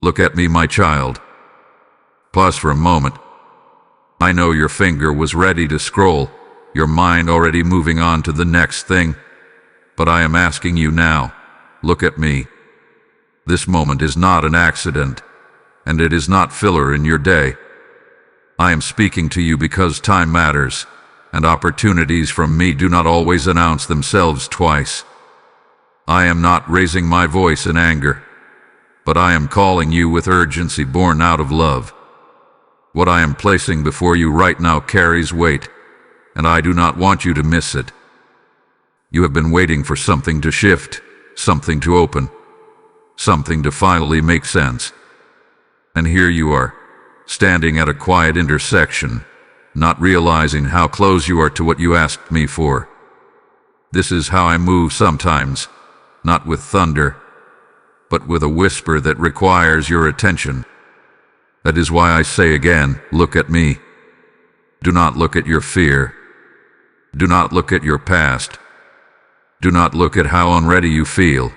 Look at me, my child. Pause for a moment. I know your finger was ready to scroll, your mind already moving on to the next thing. But I am asking you now, look at me. This moment is not an accident, and it is not filler in your day. I am speaking to you because time matters, and opportunities from me do not always announce themselves twice. I am not raising my voice in anger, but I am calling you with urgency born out of love. What I am placing before you right now carries weight, and I do not want you to miss it. You have been waiting for something to shift, something to open, something to finally make sense. And here you are, standing at a quiet intersection, not realizing how close you are to what you asked me for. This is how I move sometimes, not with thunder, but with a whisper that requires your attention. That is why I say again, look at me. Do not look at your fear. Do not look at your past. Do not look at how unready you feel.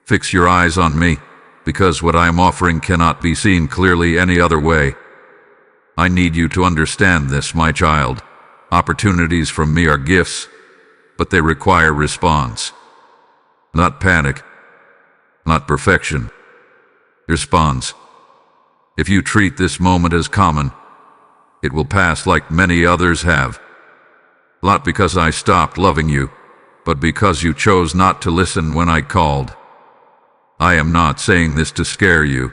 Fix your eyes on me, because what I am offering cannot be seen clearly any other way. I need you to understand this, my child. Opportunities from me are gifts, but they require response. Not panic, not perfection. Response. If you treat this moment as common, it will pass like many others have. Not because I stopped loving you, but because you chose not to listen when I called. I am not saying this to scare you.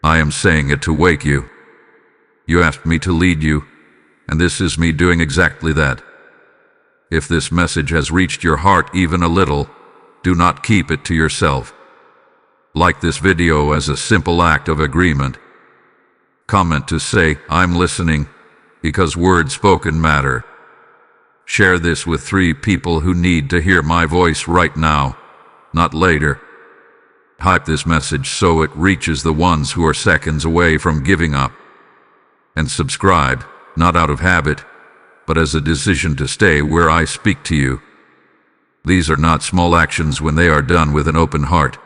I am saying it to wake you. You asked me to lead you, and this is me doing exactly that. If this message has reached your heart even a little, do not keep it to yourself. Like this video as a simple act of agreement. Comment to say, I'm listening, because words spoken matter. Share this with 3 people who need to hear my voice right now, not later. Hype this message so it reaches the ones who are seconds away from giving up. And subscribe, not out of habit, but as a decision to stay where I speak to you. These are not small actions when they are done with an open heart.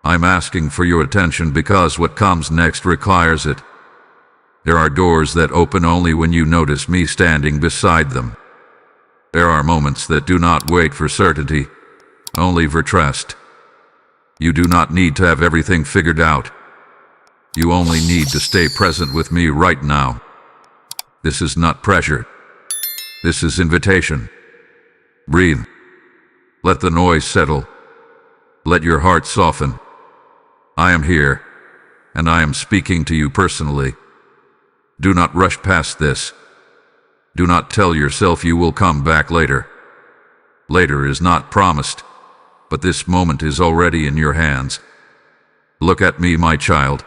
I'm asking for your attention because what comes next requires it. There are doors that open only when you notice me standing beside them. There are moments that do not wait for certainty, only for trust. You do not need to have everything figured out. You only need to stay present with me right now. This is not pressure. This is invitation. Breathe. Let the noise settle. Let your heart soften. I am here, and I am speaking to you personally. Do not rush past this. Do not tell yourself you will come back later. Later is not promised, but this moment is already in your hands. Look at me, my child.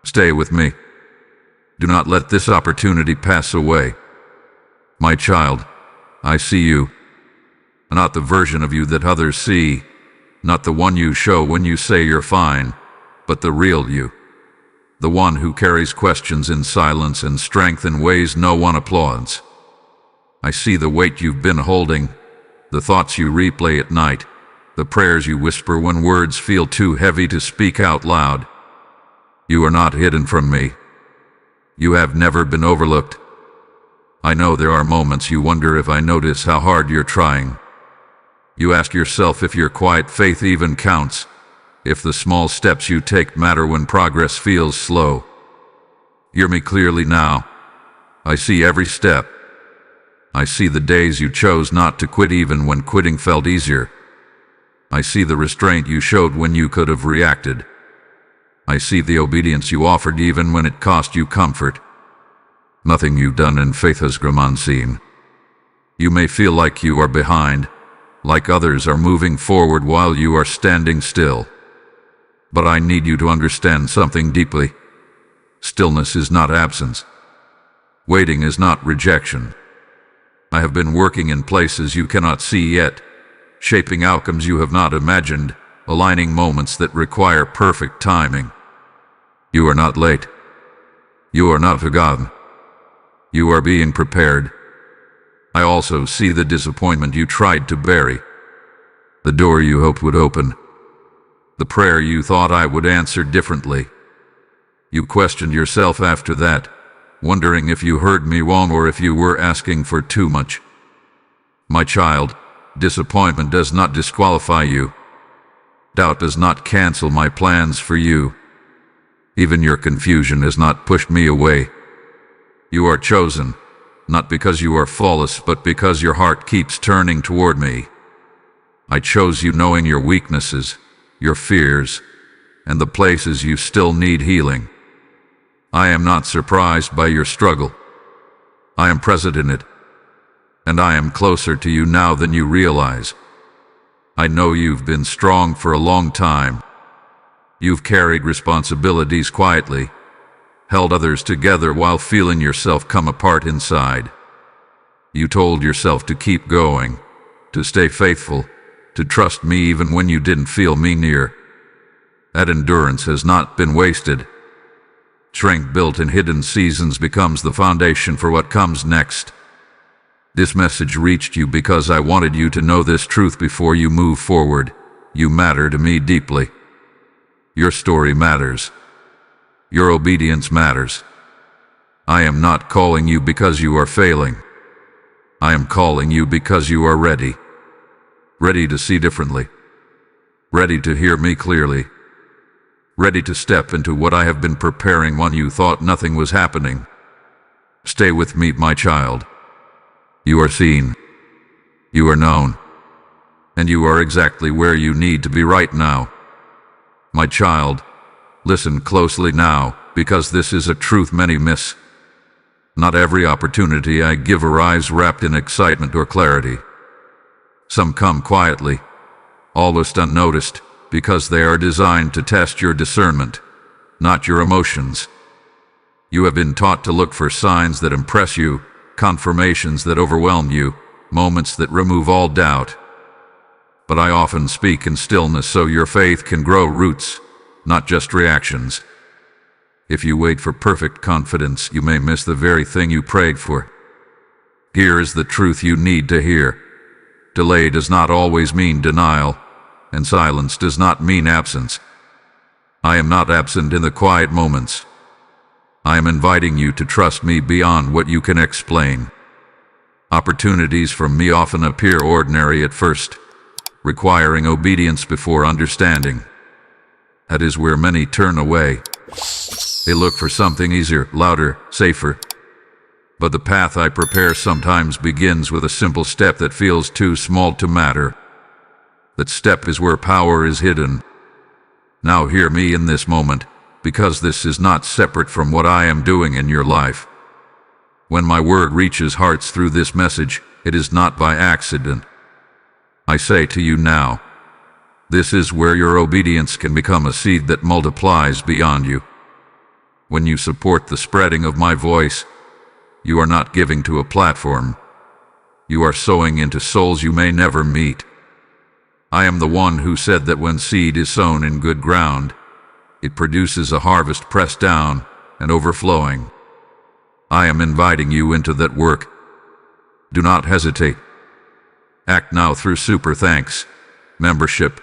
Stay with me. Do not let this opportunity pass away. My child, I see you. Not the version of you that others see, not the one you show when you say you're fine, but the real you. The one who carries questions in silence and strength in ways no one applauds. I see the weight you've been holding, the thoughts you replay at night, the prayers you whisper when words feel too heavy to speak out loud. You are not hidden from me. You have never been overlooked. I know there are moments you wonder if I notice how hard you're trying. You ask yourself if your quiet faith even counts, if the small steps you take matter when progress feels slow. Hear me clearly now. I see every step. I see the days you chose not to quit even when quitting felt easier. I see the restraint you showed when you could have reacted. I see the obedience you offered even when it cost you comfort. Nothing you've done in faith has gone unseen. You may feel like you are behind, like others are moving forward while you are standing still. But I need you to understand something deeply. Stillness is not absence. Waiting is not rejection. I have been working in places you cannot see yet, shaping outcomes you have not imagined, aligning moments that require perfect timing. You are not late. You are not forgotten. You are being prepared. I also see the disappointment you tried to bury, the door you hoped would open, The prayer you thought I would answer differently. You questioned yourself after that, wondering if you heard me wrong or if you were asking for too much. My child, disappointment does not disqualify you. Doubt does not cancel my plans for you. Even your confusion has not pushed me away. You are chosen, not because you are flawless, but because your heart keeps turning toward me. I chose you knowing your weaknesses, your fears, and the places you still need healing. I am not surprised by your struggle. I am present in it, and I am closer to you now than you realize. I know you've been strong for a long time. You've carried responsibilities quietly, held others together while feeling yourself come apart inside. You told yourself to keep going, to stay faithful, to trust me even when you didn't feel me near. That endurance has not been wasted. Strength built in hidden seasons becomes the foundation for what comes next. This message reached you because I wanted you to know this truth before you move forward. You matter to me deeply. Your story matters. Your obedience matters. I am not calling you because you are failing. I am calling you because you are ready. Ready to see differently. Ready to hear me clearly. Ready to step into what I have been preparing when you thought nothing was happening. Stay with me, my child. You are seen. You are known. And you are exactly where you need to be right now. My child, listen closely now, because this is a truth many miss. Not every opportunity I give arrives wrapped in excitement or clarity. Some come quietly, almost unnoticed, because they are designed to test your discernment, not your emotions. You have been taught to look for signs that impress you, confirmations that overwhelm you, moments that remove all doubt. But I often speak in stillness so your faith can grow roots, not just reactions. If you wait for perfect confidence, you may miss the very thing you prayed for. Here is the truth you need to hear. Delay does not always mean denial, and silence does not mean absence. I am not absent in the quiet moments. I am inviting you to trust me beyond what you can explain. Opportunities from me often appear ordinary at first, requiring obedience before understanding. That is where many turn away. They look for something easier, louder, safer. But the path I prepare sometimes begins with a simple step that feels too small to matter. That step is where power is hidden. Now hear me in this moment, because this is not separate from what I am doing in your life. When my word reaches hearts through this message, it is not by accident. I say to you now, this is where your obedience can become a seed that multiplies beyond you. When you support the spreading of my voice, you are not giving to a platform. You are sowing into souls you may never meet. I am the one who said that when seed is sown in good ground, it produces a harvest pressed down and overflowing. I am inviting you into that work. Do not hesitate. Act now through Super Thanks, membership,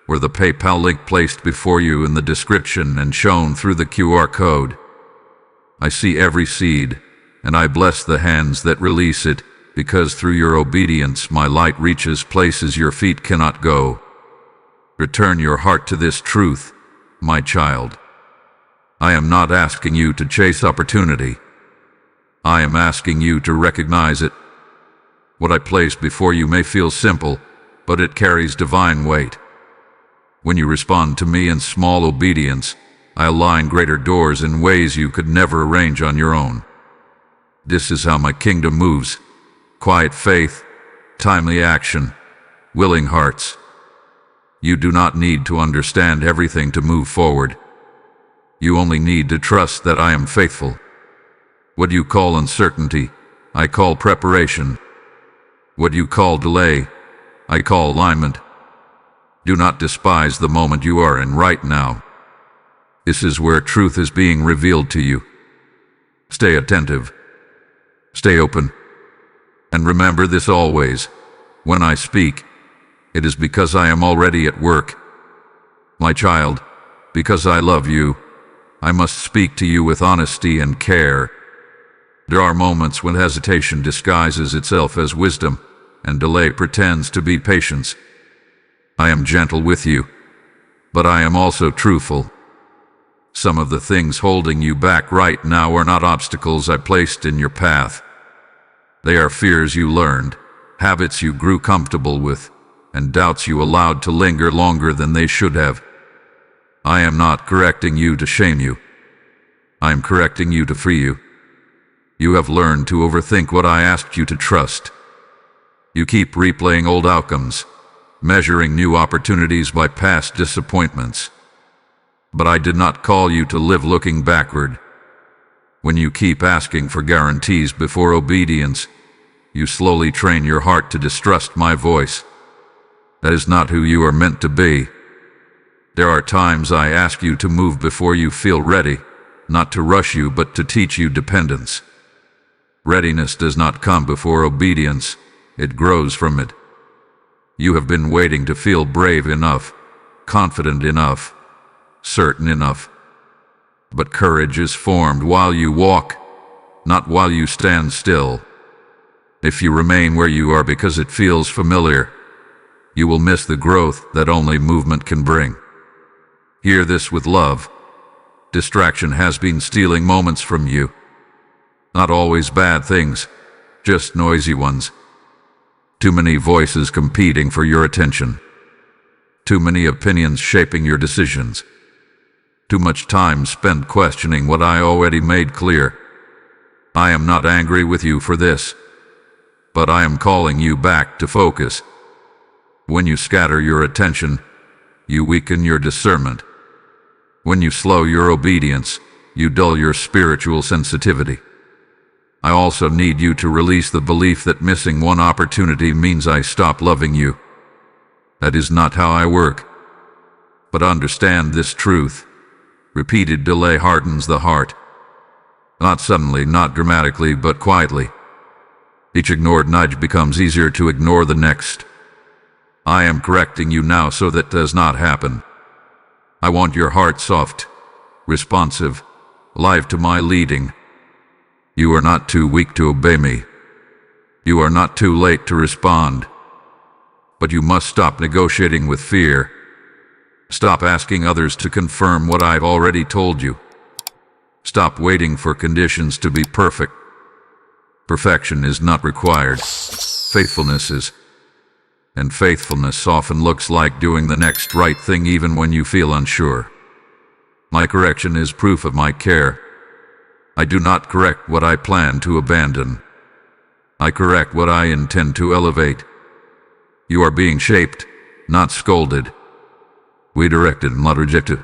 or the PayPal link placed before you in the description and shown through the QR code. I see every seed, and I bless the hands that release it, because through your obedience my light reaches places your feet cannot go. Return your heart to this truth, my child. I am not asking you to chase opportunity. I am asking you to recognize it. What I place before you may feel simple, but it carries divine weight. When you respond to me in small obedience, I align greater doors in ways you could never arrange on your own. This is how my kingdom moves. Quiet faith, timely action, willing hearts. You do not need to understand everything to move forward. You only need to trust that I am faithful. What you call uncertainty, I call preparation. What you call delay, I call alignment. Do not despise the moment you are in right now. This is where truth is being revealed to you. Stay attentive. Stay open. And remember this always. When I speak, it is because I am already at work. My child, because I love you, I must speak to you with honesty and care. There are moments when hesitation disguises itself as wisdom, and delay pretends to be patience. I am gentle with you, but I am also truthful. Some of the things holding you back right now are not obstacles I placed in your path. They are fears you learned, habits you grew comfortable with, and doubts you allowed to linger longer than they should have. I am not correcting you to shame you. I am correcting you to free you. You have learned to overthink what I asked you to trust. You keep replaying old outcomes, measuring new opportunities by past disappointments. But I did not call you to live looking backward. When you keep asking for guarantees before obedience, you slowly train your heart to distrust my voice. That is not who you are meant to be. There are times I ask you to move before you feel ready, not to rush you but to teach you dependence. Readiness does not come before obedience, it grows from it. You have been waiting to feel brave enough, confident enough, certain enough. But courage is formed while you walk, not while you stand still. If you remain where you are because it feels familiar, you will miss the growth that only movement can bring. Hear this with love. Distraction has been stealing moments from you. Not always bad things, just noisy ones. Too many voices competing for your attention. Too many opinions shaping your decisions. Too much time spent questioning what I already made clear. I am not angry with you for this, but I am calling you back to focus. When you scatter your attention, you weaken your discernment. When you slow your obedience, you dull your spiritual sensitivity. I also need you to release the belief that missing one opportunity means I stop loving you. That is not how I work. But understand this truth. Repeated delay hardens the heart. Not suddenly, not dramatically, but quietly. Each ignored nudge becomes easier to ignore the next. I am correcting you now so that does not happen. I want your heart soft, responsive, alive to my leading. You are not too weak to obey me. You are not too late to respond. But you must stop negotiating with fear. Stop asking others to confirm what I've already told you. Stop waiting for conditions to be perfect. Perfection is not required. Faithfulness is. And faithfulness often looks like doing the next right thing even when you feel unsure. My correction is proof of my care. I do not correct what I plan to abandon. I correct what I intend to elevate. You are being shaped, not scolded. Redirected, not rejected.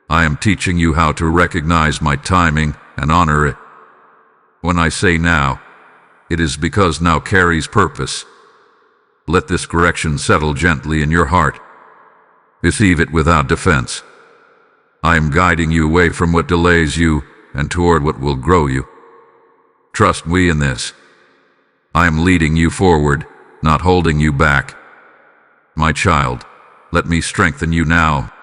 I am teaching you how to recognize my timing and honor it. When I say now, it is because now carries purpose. Let this correction settle gently in your heart. Receive it without defense. I am guiding you away from what delays you and toward what will grow you. Trust me in this. I am leading you forward, not holding you back. My child, let me strengthen you now.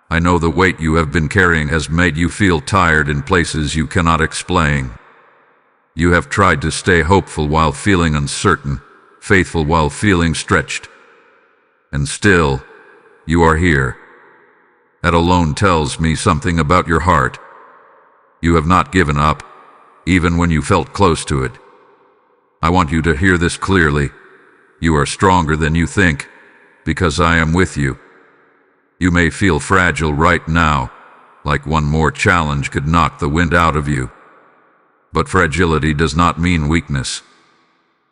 I know the weight you have been carrying has made you feel tired in places you cannot explain. You have tried to stay hopeful while feeling uncertain, faithful while feeling stretched. And still, you are here. That alone tells me something about your heart. You have not given up, even when you felt close to it. I want you to hear this clearly. You are stronger than you think, because I am with you. You may feel fragile right now, like one more challenge could knock the wind out of you. But fragility does not mean weakness.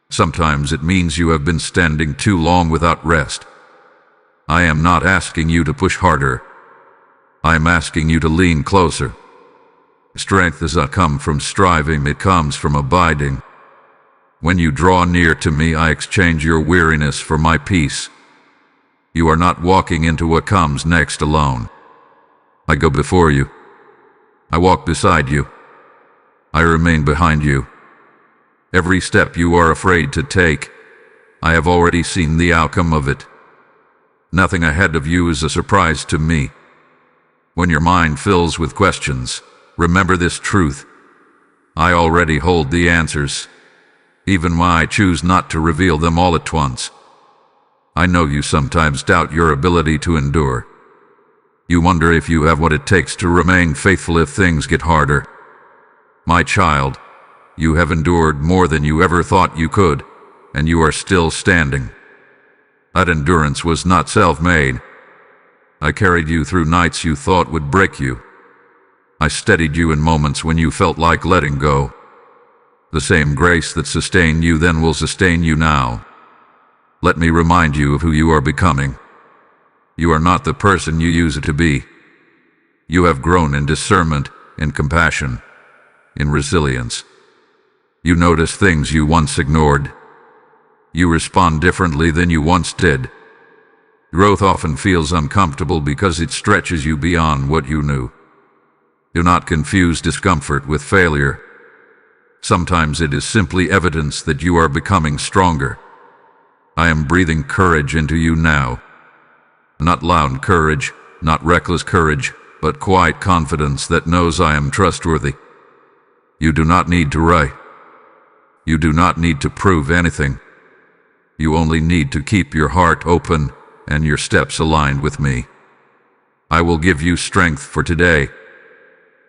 Sometimes it means you have been standing too long without rest. I am not asking you to push harder. I am asking you to lean closer. Strength does not come from striving, it comes from abiding. When you draw near to me, I exchange your weariness for my peace. You are not walking into what comes next alone. I go before you. I walk beside you. I remain behind you. Every step you are afraid to take, I have already seen the outcome of it. Nothing ahead of you is a surprise to me. When your mind fills with questions, remember this truth. I already hold the answers, even when I choose not to reveal them all at once. I know you sometimes doubt your ability to endure. You wonder if you have what it takes to remain faithful if things get harder. My child, you have endured more than you ever thought you could, and you are still standing. That endurance was not self-made. I carried you through nights you thought would break you. I steadied you in moments when you felt like letting go. The same grace that sustained you then will sustain you now. Let me remind you of who you are becoming. You are not the person you used to be. You have grown in discernment, in compassion, in resilience. You notice things you once ignored. You respond differently than you once did. Growth often feels uncomfortable because it stretches you beyond what you knew. Do not confuse discomfort with failure. Sometimes it is simply evidence that you are becoming stronger. I am breathing courage into you now. Not loud courage, not reckless courage, but quiet confidence that knows I am trustworthy. You do not need to write. You do not need to prove anything. You only need to keep your heart open and your steps aligned with me. I will give you strength for today.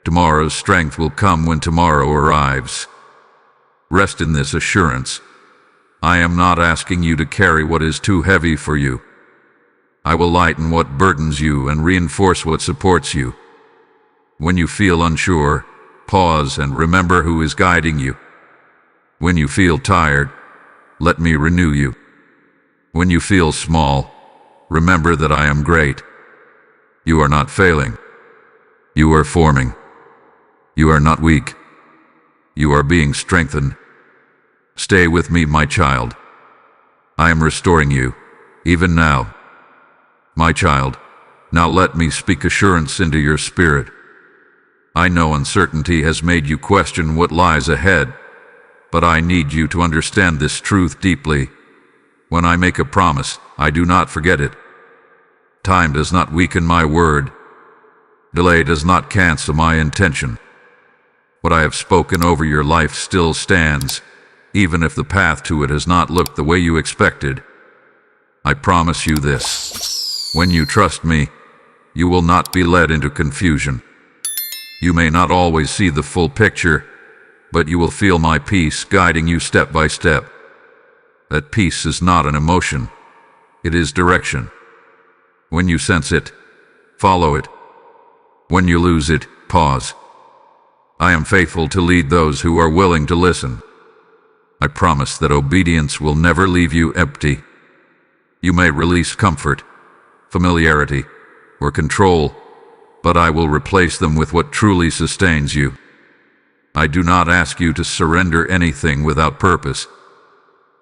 Tomorrow's strength will come when tomorrow arrives. Rest in this assurance. I am not asking you to carry what is too heavy for you. I will lighten what burdens you and reinforce what supports you. When you feel unsure, pause and remember who is guiding you. When you feel tired, let me renew you. When you feel small, remember that I am great. You are not failing. You are forming. You are not weak. You are being strengthened. Stay with me, my child. I am restoring you, even now. My child, now let me speak assurance into your spirit. I know uncertainty has made you question what lies ahead, but I need you to understand this truth deeply. When I make a promise, I do not forget it. Time does not weaken my word. Delay does not cancel my intention. What I have spoken over your life still stands, even if the path to it has not looked the way you expected. I promise you this. When you trust me, you will not be led into confusion. You may not always see the full picture, but you will feel my peace guiding you step by step. That peace is not an emotion. It is direction. When you sense it, follow it. When you lose it, pause. I am faithful to lead those who are willing to listen. I promise that obedience will never leave you empty. You may release comfort, familiarity, or control, but I will replace them with what truly sustains you. I do not ask you to surrender anything without purpose.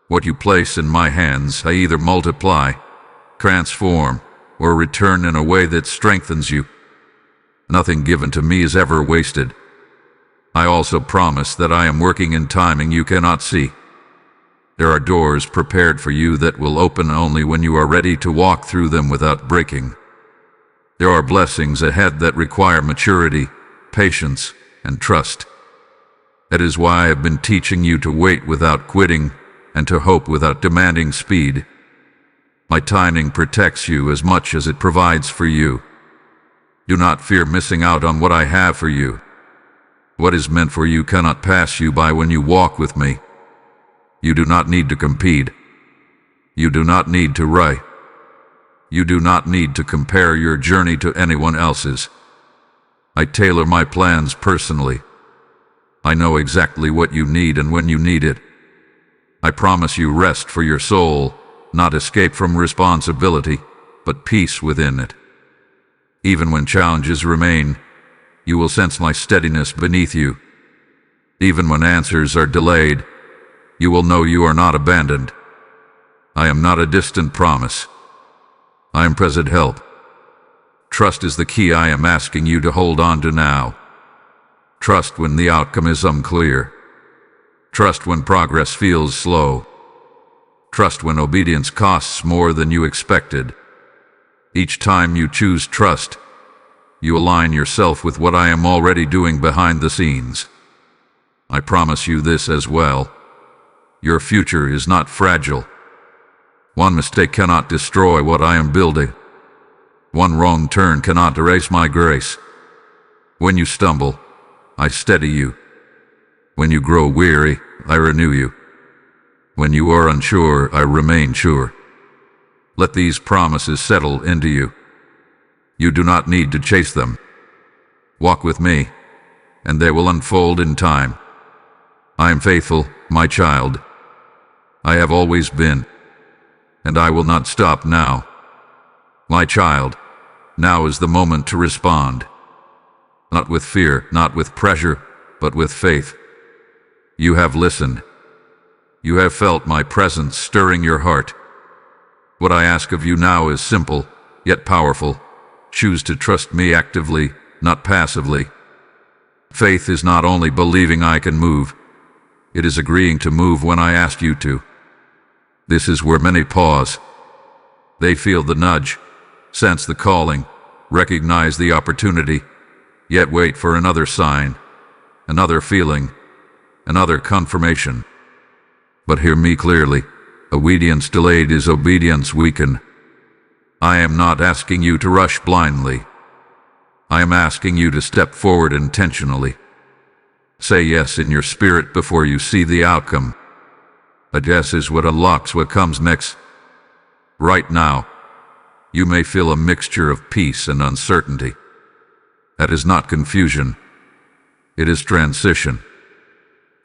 What you place in my hands, I either multiply, transform, or return in a way that strengthens you. Nothing given to me is ever wasted. I also promise that I am working in timing you cannot see. There are doors prepared for you that will open only when you are ready to walk through them without breaking. There are blessings ahead that require maturity, patience, and trust. That is why I have been teaching you to wait without quitting and to hope without demanding speed. My timing protects you as much as it provides for you. Do not fear missing out on what I have for you. What is meant for you cannot pass you by when you walk with me. You do not need to compete. You do not need to rush. You do not need to compare your journey to anyone else's. I tailor my plans personally. I know exactly what you need and when you need it. I promise you rest for your soul, not escape from responsibility, but peace within it. Even when challenges remain, you will sense my steadiness beneath you. Even when answers are delayed, you will know you are not abandoned. I am not a distant promise. I am present help. Trust is the key I am asking you to hold on to now. Trust when the outcome is unclear. Trust when progress feels slow. Trust when obedience costs more than you expected. Each time you choose trust, you align yourself with what I am already doing behind the scenes. I promise you this as well. Your future is not fragile. One mistake cannot destroy what I am building. One wrong turn cannot erase my grace. When you stumble, I steady you. When you grow weary, I renew you. When you are unsure, I remain sure. Let these promises settle into you. You do not need to chase them. Walk with me, and they will unfold in time. I am faithful, my child. I have always been, and I will not stop now. My child, now is the moment to respond. Not with fear, not with pressure, but with faith. You have listened. You have felt my presence stirring your heart. What I ask of you now is simple, yet powerful. Choose to trust me actively, not passively. Faith is not only believing I can move, it is agreeing to move when I ask you to. This is where many pause. They feel the nudge, sense the calling, recognize the opportunity, yet wait for another sign, another feeling, another confirmation. But hear me clearly. Obedience delayed is obedience weakened. I am not asking you to rush blindly. I am asking you to step forward intentionally. Say yes in your spirit before you see the outcome. A yes is what unlocks what comes next. Right now, you may feel a mixture of peace and uncertainty. That is not confusion. It is transition.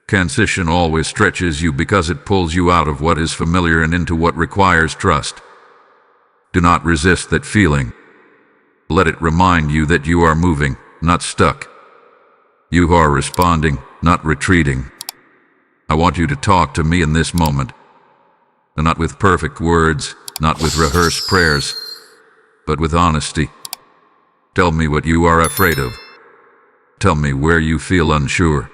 Transition always stretches you because it pulls you out of what is familiar and into what requires trust. Do not resist that feeling. Let it remind you that you are moving, not stuck. You are responding, not retreating. I want you to talk to me in this moment. Not with perfect words, not with rehearsed prayers, but with honesty. Tell me what you are afraid of. Tell me where you feel unsure.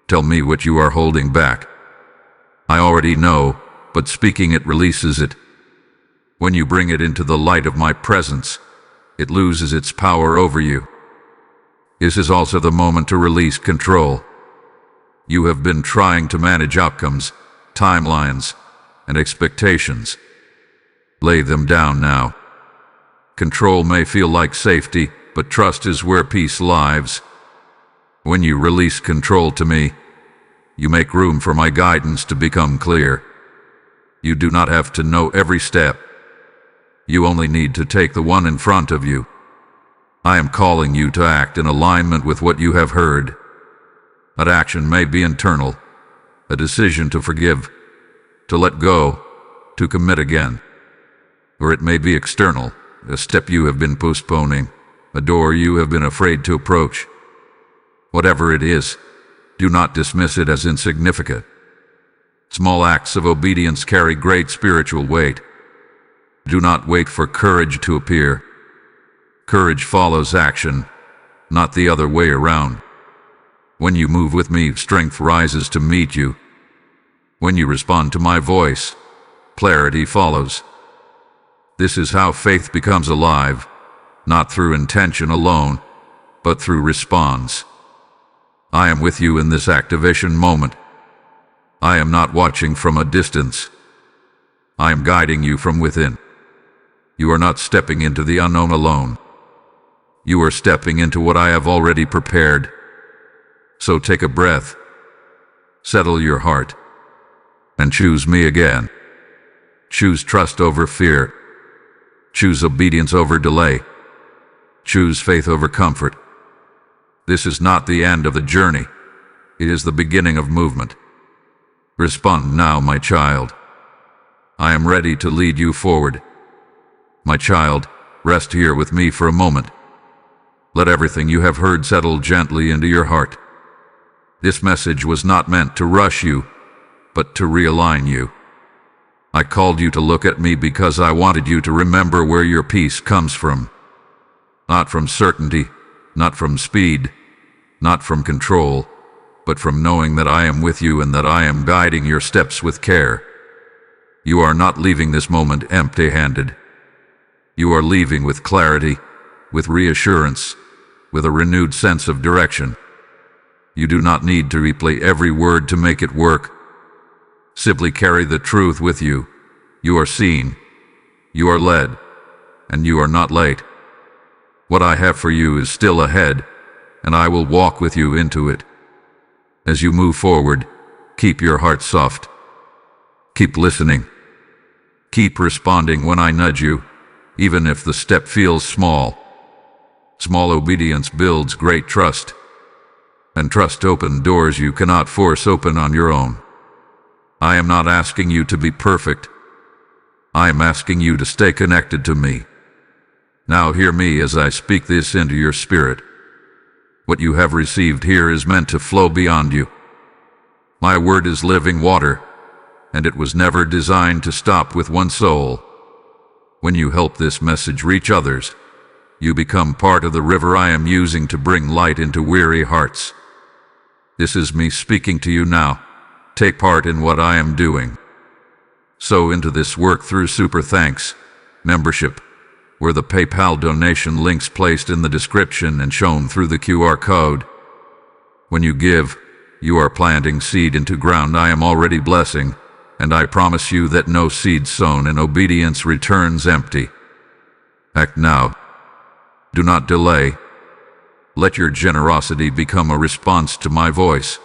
Tell me what you are holding back. I already know, but speaking it releases it. When you bring it into the light of my presence, it loses its power over you. This is also the moment to release control. You have been trying to manage outcomes, timelines, and expectations. Lay them down now. Control may feel like safety, but trust is where peace lives. When you release control to me, you make room for my guidance to become clear. You do not have to know every step. You only need to take the one in front of you. I am calling you to act in alignment with what you have heard. That action may be internal, a decision to forgive, to let go, to commit again. Or it may be external, a step you have been postponing, a door you have been afraid to approach. Whatever it is, do not dismiss it as insignificant. Small acts of obedience carry great spiritual weight. Do not wait for courage to appear. Courage follows action, not the other way around. When you move with me, strength rises to meet you. When you respond to my voice, clarity follows. This is how faith becomes alive, not through intention alone, but through response. I am with you in this activation moment. I am not watching from a distance. I am guiding you from within. You are not stepping into the unknown alone. You are stepping into what I have already prepared. So take a breath, settle your heart, and choose me again. Choose trust over fear. Choose obedience over delay. Choose faith over comfort. This is not the end of the journey. It is the beginning of movement. Respond now, my child. I am ready to lead you forward. My child, rest here with me for a moment. Let everything you have heard settle gently into your heart. This message was not meant to rush you, but to realign you. I called you to look at me because I wanted you to remember where your peace comes from. Not from certainty, not from speed, not from control, but from knowing that I am with you and that I am guiding your steps with care. You are not leaving this moment empty-handed. You are leaving with clarity, with reassurance, with a renewed sense of direction. You do not need to replay every word to make it work. Simply carry the truth with you. You are seen, you are led, and you are not late. What I have for you is still ahead, and I will walk with you into it. As you move forward, keep your heart soft. Keep listening. Keep responding when I nudge you, even if the step feels small. Small obedience builds great trust, and trust opens doors you cannot force open on your own. I am not asking you to be perfect. I am asking you to stay connected to me. Now hear me as I speak this into your spirit. What you have received here is meant to flow beyond you. My word is living water, and it was never designed to stop with one soul. When you help this message reach others, you become part of the river I am using to bring light into weary hearts. This is me speaking to you now. Take part in what I am doing. Sow into this work through Super Thanks membership, where the PayPal donation links placed in the description and shown through the QR code. When you give, you are planting seed into ground I am already blessing, and I promise you that no seed sown in obedience returns empty. Act now. Do not delay. Let your generosity become a response to my voice,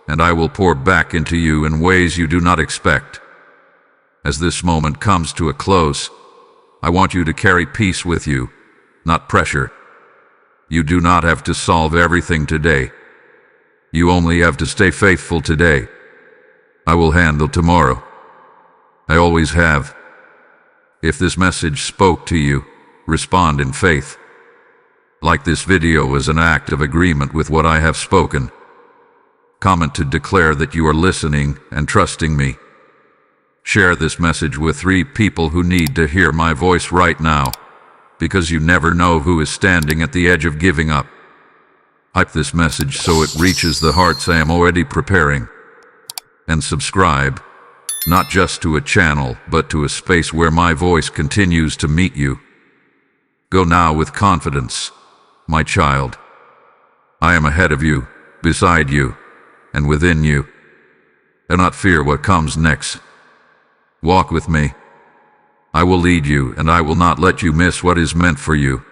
and I will pour back into you in ways you do not expect. As this moment comes to a close, I want you to carry peace with you, not pressure. You do not have to solve everything today. You only have to stay faithful today. I will handle tomorrow. I always have. If this message spoke to you, respond in faith. Like this video as an act of agreement with what I have spoken. Comment to declare that you are listening and trusting me. Share this message with 3 people who need to hear my voice right now, because you never know who is standing at the edge of giving up. Hype this message so it reaches the hearts I am already preparing. And subscribe, not just to a channel, but to a space where my voice continues to meet you. Go now with confidence, my child. I am ahead of you, beside you, and within you. Do not fear what comes next. Walk with me. I will lead you, and I will not let you miss what is meant for you.